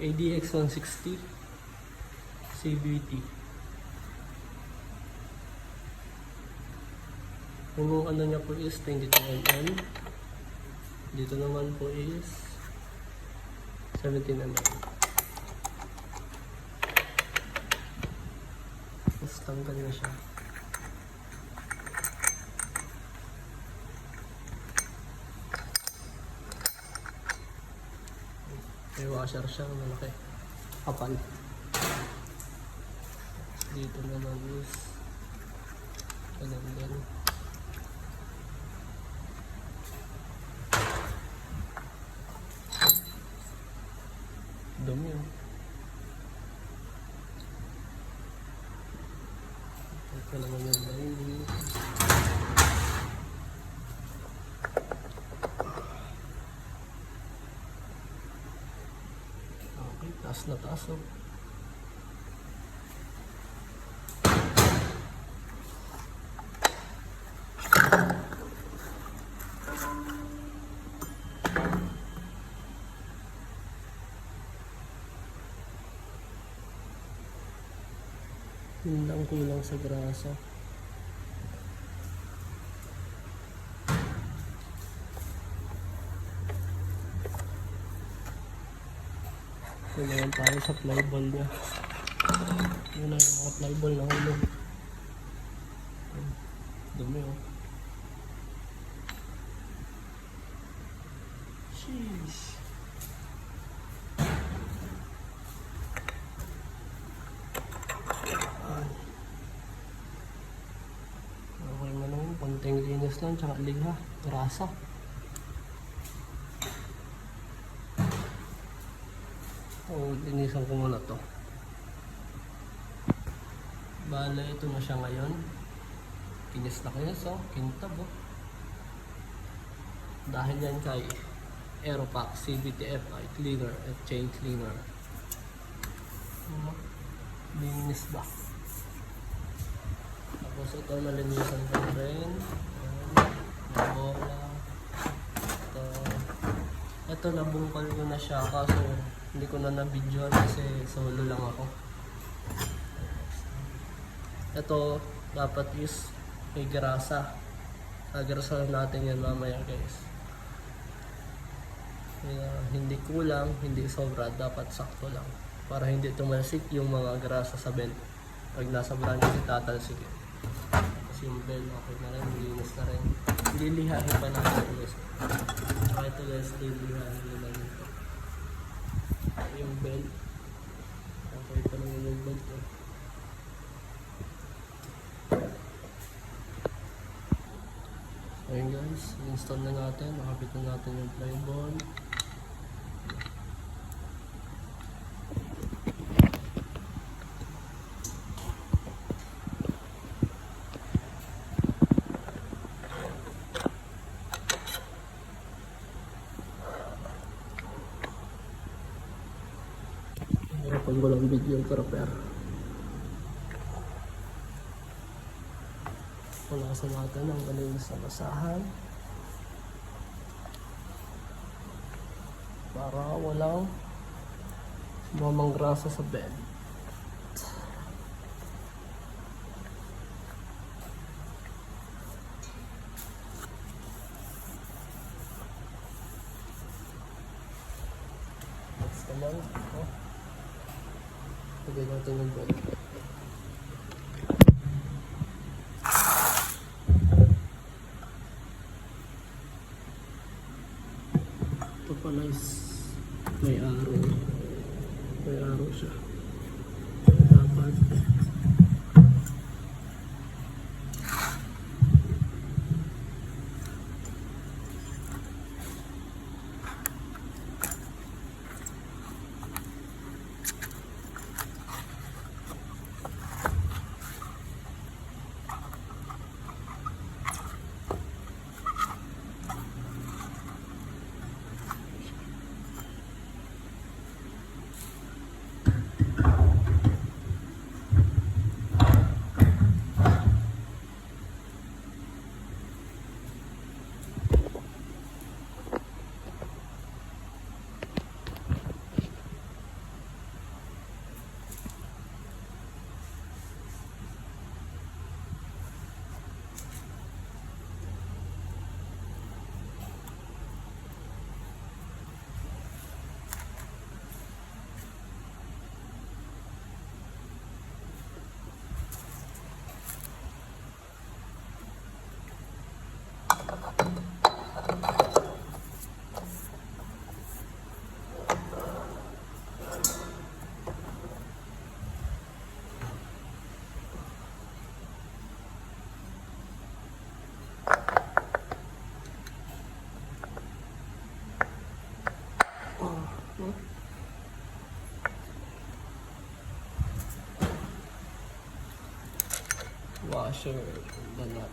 ADX 160 CVT. Yung ano niya po is 22mm. Dito naman po is 17mm. Tapos tanggal na siya. May washer siya, malaki. Kapal. Dito naman is ganun din. Dumi yun. Ito naman yung lining. Okay, taas na taas oh. Yun lang kulang sa grasa. Yun naman tayo sa flyball niya. Yun na yung mga flyball na hulog. Dumi oh. Sheesh. Okay man lang, konting linis lang, tsaka ligha, grasa. Linisan ko muna to. Bale, ito na siya ngayon. Kinis na kinis oh, kintab oh. Dahil yan kay Aeropack CVT FI cleaner at chain cleaner. Linis ba? Tapos ito nalinisan ko rin. Bola. Ito nabungkal ko na siya kaso hindi ko na na-videoan kasi solo lang ako. Ito dapat is may grasa. Gagasahan natin yan mamaya guys. Hindi kulang, hindi sobra, dapat sakto lang. Para hindi tumalsik yung mga grasa sa belt. Pag nasa branch tatalsik yun. Kasi yung belt okay na rin, linis na rin. Lilihahin pa natin ito guys. Ito guys, lilihahin nila ito. Yung belt. Okay pa naman yung belt eh. Ayun guys, install na natin. Nakapit na natin yung flyball. Hirapan ko lang video yung repair. Punasan natin ang malinis na basahan para walang sumamang grasa sa bed. Next naman, lagay natin yung bed. Ito pala is may arrow siya. Dapat Hmm? Washer, the nut.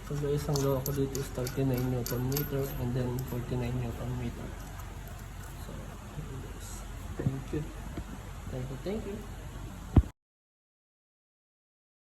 So guys, ang gawa ko dito is 39 Newton meter and then 49 Newton meter. So, thank you. Thank you.